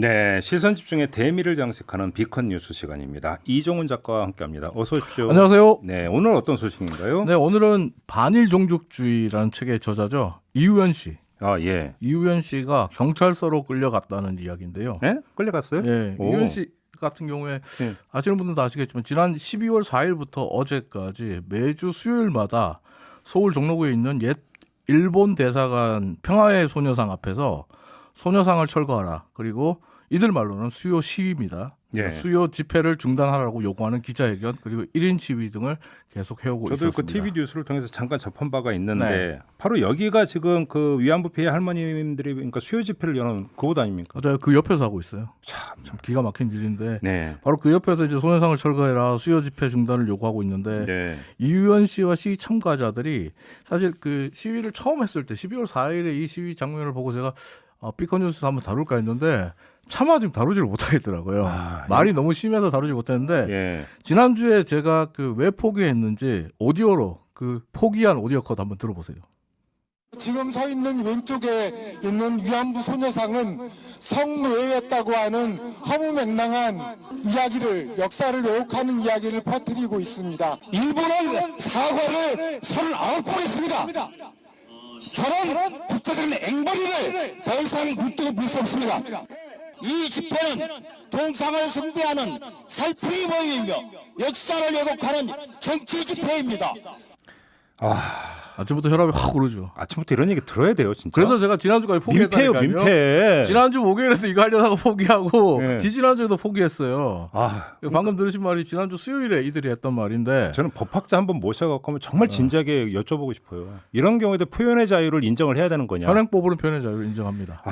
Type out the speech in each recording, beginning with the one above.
네, 시선 집중의 대미를 장식하는 비컨 뉴스 시간입니다. 이종훈 작가와 함께합니다. 어서 오십시오. 안녕하세요. 네, 오늘 어떤 소식인가요? 네, 오늘은 반일 종족주의라는 책의 저자죠. 이우연 씨. 아, 예. 이우연 씨가 경찰서로 끌려갔다는 이야기인데요. 네? 끌려갔어요? 네, 오. 이우연 씨 같은 경우에 네. 아시는 분들도 아시겠지만 지난 12월 4일부터 어제까지 매주 수요일마다 서울 종로구에 있는 옛 일본 대사관 평화의 소녀상 앞에서 소녀상을 철거하라. 그리고 이들 말로는 수요 시위입니다. 예. 수요 집회를 중단하라고 요구하는 기자회견 그리고 1인 시위 등을 계속 해오고 저도 그 있었습니다. TV 뉴스를 통해서 잠깐 접한 바가 있는데 네. 바로 여기가 지금 그 위안부 피해 할머님들이 그러니까 수요 집회를 여는 그곳 아닙니까? 맞아요. 그 옆에서 하고 있어요. 참. 참 기가 막힌 일인데 네. 바로 그 옆에서 이제 소녀상을 철거해라 수요 집회 중단을 요구하고 있는데 네. 이유연 씨와 시위 참가자들이 사실 그 시위를 처음 했을 때 12월 4일에 이 시위 장면을 보고 제가 비컨뉴스에서 한번 다룰까 했는데 차마 지금 다루지를 못하겠더라고요. 말이 너무 심해서 다루지 못했는데 예. 지난주에 제가 그 왜 포기했는지 오디오로 그 포기한 오디오 컷 한번 들어보세요. 지금 서 있는 왼쪽에 있는 위안부 소녀상은 성노예였다고 하는 허무맹랑한 이야기를 역사를 왜곡하는 이야기를 퍼뜨리고 있습니다. 일본은 사과를 39번 했습니다. 저는 국가적인 앵벌이를 더 이상 묻고 볼 수 없습니다. 이 집회는 동상을 숭배하는 살풀이 모임이며 역사를 왜곡하는 정치 집회입니다. 아침부터 혈압이 확 오르죠. 아침부터 이런 얘기 들어야 돼요, 진짜. 그래서 제가 지난주까지 민폐요, 포기했다니까요. 민폐. 지난주 목요일에서 이거 하려다가 포기하고 네. 지지난주에도 포기했어요. 아, 방금 들으신 말이 지난주 수요일에 이들이 했던 말인데 저는 법학자 한번 모셔갖고 정말 진지하게 여쭤보고 싶어요. 이런 경우에도 표현의 자유를 인정을 해야 되는 거냐? 현행법으로는 표현의 자유를 인정합니다.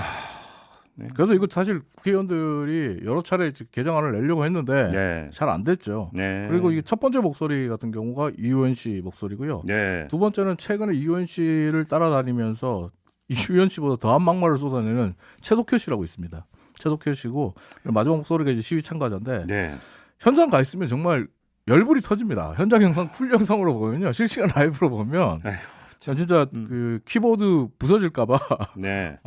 네. 그래서 이거 사실 국회의원들이 여러 차례 개정안을 내려고 했는데 네. 잘 안 됐죠. 네. 그리고 이게 첫 번째 목소리 같은 경우가 이우연 씨 목소리고요. 네. 두 번째는 최근에 이우연 씨를 따라다니면서 이우연 씨보다 더한 막말을 쏟아내는 최덕효 씨라고 있습니다. 최덕효 씨고 마지막 목소리가 이제 시위 참가자인데 네. 현장 가 있으면 정말 열불이 터집니다. 현장 영상 풀 영상으로 보면요, 실시간 라이브로 보면 에휴, 진짜 그 키보드 부서질까봐 네.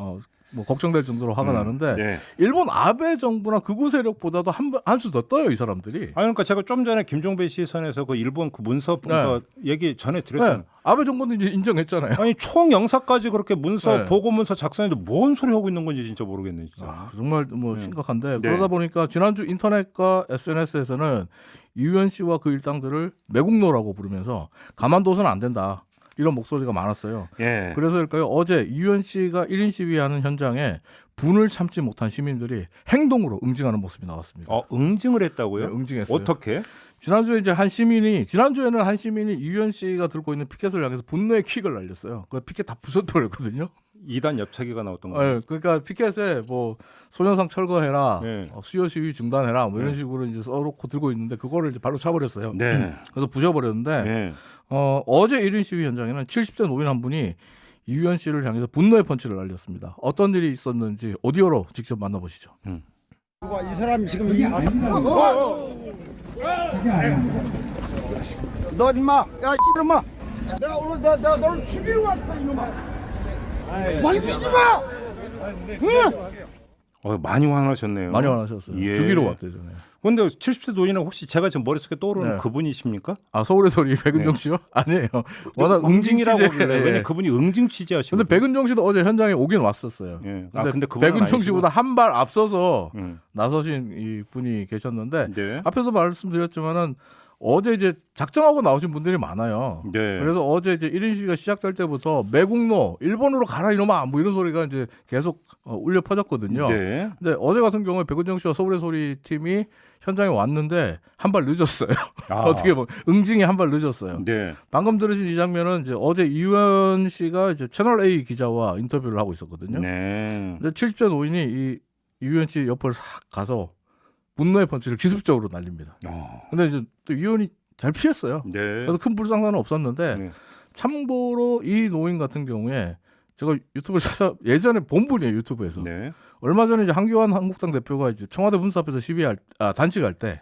뭐 걱정될 정도로 화가 나는데 네. 일본 아베 정부나 극우 세력보다도 한 수 더 떠요 이 사람들이. 아 그러니까 제가 좀 전에 김종배 시선에서 그 일본 그 문서 그러니까 얘기 전에 드렸잖아요. 네, 아베 정부는 이제 인정했잖아요. 아니 총 영사까지 그렇게 문서 네. 보고 문서 작성해도 뭔 소리 하고 있는 건지 진짜 모르겠네 진짜. 정말 뭐 심각한데 네. 그러다 보니까 지난주 인터넷과 SNS에서는 이우연 씨와 그 일당들을 매국노라고 부르면서 가만둬서는 안 된다. 이런 목소리가 많았어요. 예. 그래서일까요? 어제 이우연 씨가 1인 시위하는 현장에 분을 참지 못한 시민들이 행동으로 응징하는 모습이 나왔습니다. 응징을 했다고요? 네, 응징했어요. 어떻게? 지난주에는 한 시민이 이우연 씨가 들고 있는 피켓을 향해서 분노의 킥을 날렸어요. 그 피켓 다 부숴버렸거든요. 2단 옆차기가 나왔던 거예요. 네, 그러니까 피켓에 뭐 소녀상 철거해라, 네. 수요 시위 중단해라, 뭐 이런 식으로 이제 써놓고 들고 있는데 그거를 이제 발로 차버렸어요. 네. 그래서 부셔버렸는데 네. 어제 1인 시위 현장에는 70대 노인 한 분이 이우연 씨를 향해서 분노의 펀치를 날렸습니다. 어떤 일이 있었는지 오디오로 직접 만나보시죠. 이 사람 지금 너 임마 야 이놈아 내가 오늘 내가 너를 죽이러 왔어 이놈아 말리지 마 응? 많이 화나셨네요. 많이 화나셨어요. 예. 죽이러 왔대요. 전에. 근데 70대 노인은 혹시 제가 지금 머릿속에 떠오르는 네. 그분이십니까? 아 서울의 소리 백은종 씨요? 아니에요. 워낙 응징이라고 응징 하길래 취재. 왜냐 그분이 응징 취재하시고. 근데 백은종 씨도 어제 현장에 오긴 왔었어요. 예. 근데 그분은 백은종 아니시고. 씨보다 한 발 앞서서 음. 나서신 이 분이 계셨는데 네. 앞에서 말씀드렸지만은 어제 이제 작정하고 나오신 분들이 많아요. 네. 그래서 어제 이제 1인 시위가 시작될 때부터 매국노 일본으로 가라 이놈아 뭐 이런 소리가 이제 계속 울려 퍼졌거든요. 네. 근데 어제 같은 경우에 백은정 씨와 서울의 소리 팀이 현장에 왔는데 한 발 늦었어요. 아. 어떻게 보면 응징이 한 발 늦었어요. 네. 방금 들으신 이 장면은 이제 어제 이우연 씨가 이제 채널 A 기자와 인터뷰를 하고 있었거든요. 네. 근데 70대 노인이 이 이우연 씨 옆을 싹 가서 분노의 펀치를 기습적으로 날립니다. 근데 이제 또 이우연이 잘 피했어요. 네. 그래서 큰 불상사는 없었는데 네. 참고로 이 노인 같은 경우에 제가 유튜브를 예전에 본 분이에요. 유튜브에서. 네. 얼마 전에 이제 한교안 한국당 대표가 이제 청와대 분수 앞에서 단식할 때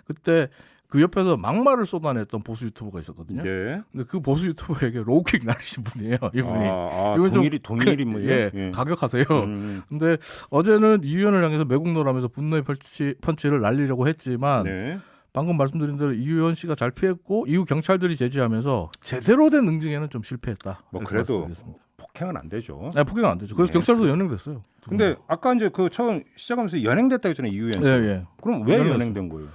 그때 그 옆에서 막말을 쏟아냈던 보수 유튜버가 있었거든요. 네. 근데 그 보수 유튜버에게 로우킥 날리신 분이에요. 이분이. 이분 좀 동일이 인물이요? 예, 가격하세요. 근데 어제는 이 의원을 향해서 매국노라면서 분노의 펀치를 날리려고 했지만 네. 방금 말씀드린 대로 이 의원 씨가 잘 피했고 이후 경찰들이 제지하면서 제대로 된 응징에는 좀 실패했다. 뭐 이렇게 그래도 말씀드리겠습니다. 폭행은 안 되죠. 네, 폭행은 안 되죠. 그래서 네. 경찰도 연행됐어요. 근데 아까 이제 그 처음 시작하면서 연행됐다고 했잖아요. 이 의원 씨. 예, 예. 그럼 왜 연행됐어요. 연행된 거예요?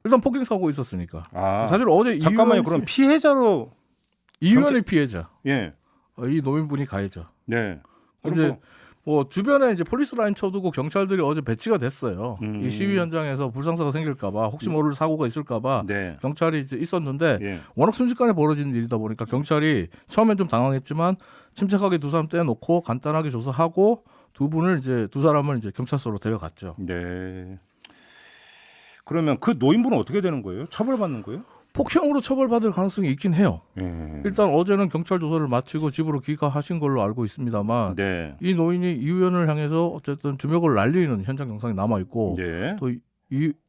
일단 폭행 사고 있었으니까. 아, 사실 어제 잠깐만요. 그럼 피해자로 이 의원이 피해자, 예. 이 노인분이 가해자. 네. 그럼 이제 뭐 주변에 이제 폴리스 라인 쳐두고 경찰들이 어제 배치가 됐어요. 음. 이 시위 현장에서 불상사가 생길까봐 혹시 모를 사고가 있을까봐 네. 경찰이 이제 있었는데 예. 워낙 순식간에 벌어지는 일이다 보니까 경찰이 처음엔 좀 당황했지만 침착하게 두 사람 떼놓고 간단하게 조사하고 두 사람을 이제 경찰서로 데려갔죠. 네. 그러면 그 노인분은 어떻게 되는 거예요? 처벌받는 거예요? 폭행으로 처벌받을 가능성이 있긴 해요. 예. 일단 어제는 경찰 조사를 마치고 집으로 귀가하신 걸로 알고 있습니다만 네. 이 노인이 이 의원을 향해서 어쨌든 주먹을 날리는 현장 영상이 남아 있고 네. 또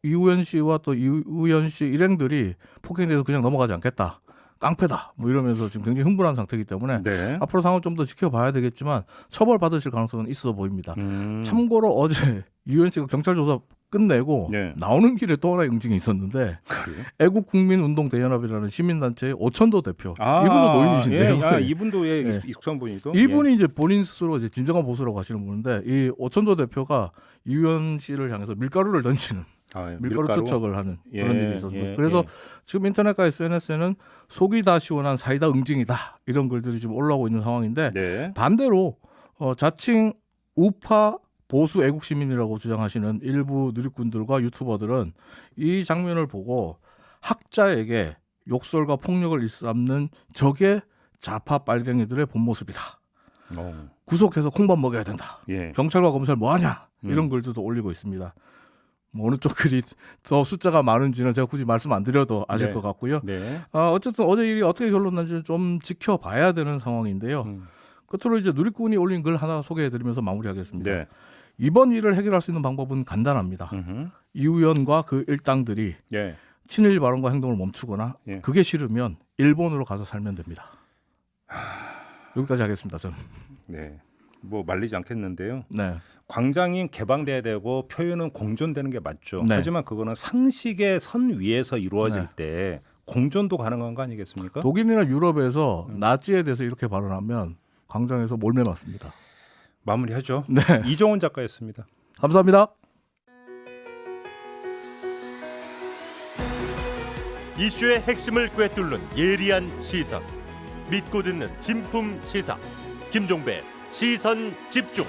이우현 씨와 또 이우현 씨 일행들이 폭행에 대해서 그냥 넘어가지 않겠다. 깡패다. 뭐 이러면서 지금 굉장히 흥분한 상태이기 때문에 네. 앞으로 상황을 좀 더 지켜봐야 되겠지만 처벌받으실 가능성은 있어 보입니다. 음. 참고로 어제 이우현 씨가 경찰 조사 끝내고 네. 나오는 길에 또 하나의 응징이 있었는데 그래요? 애국국민운동대연합이라는 시민단체의 오천도 대표 아, 이분도 노인이신데요. 예. 아, 이분도 예, 예. 익숙한 분이죠. 이분이 이제 본인 스스로 이제 진정한 보수라고 하시는 분인데 이 오천도 대표가 이우현 씨를 향해서 밀가루를 던지는 아, 예. 밀가루 투척을 하는 예, 그런 일이 있었습니다. 예, 그래서 예. 지금 인터넷과 SNS에는 속이 다 시원한 사이다 응징이다 이런 글들이 지금 올라오고 있는 상황인데 네. 반대로 자칭 우파 보수 애국 시민이라고 주장하시는 일부 누리꾼들과 유튜버들은 이 장면을 보고 학자에게 욕설과 폭력을 일삼는 적의 좌파 빨갱이들의 본 모습이다. 구속해서 콩밥 먹여야 된다. 예. 경찰과 검찰 뭐하냐 이런 글들도 올리고 있습니다. 뭐 어느 쪽 글이 더 숫자가 많은지는 제가 굳이 말씀 안 드려도 아실 네. 것 같고요. 네. 어쨌든 어제 일이 어떻게 결론난지는 좀 지켜봐야 되는 상황인데요. 끝으로 이제 누리꾼이 올린 글 하나 소개해드리면서 마무리하겠습니다. 네. 이번 일을 해결할 수 있는 방법은 간단합니다. 이 의원과 그 일당들이 예. 친일 발언과 행동을 멈추거나 예. 그게 싫으면 일본으로 가서 살면 됩니다. 여기까지 하겠습니다. 저는. 네. 뭐 말리지 않겠는데요. 네. 광장이 개방돼야 되고 표현은 공존되는 게 맞죠. 네. 하지만 그거는 상식의 선 위에서 이루어질 네. 때 공존도 가능한 거 아니겠습니까? 독일이나 유럽에서 나치에 대해서 이렇게 발언하면 광장에서 몰매 맞습니다. 마무리하죠. 네. 이종훈 작가였습니다. 감사합니다. 이슈의 핵심을 꿰뚫는 예리한 시선, 믿고 듣는 진품 시사 김종배 시선 집중.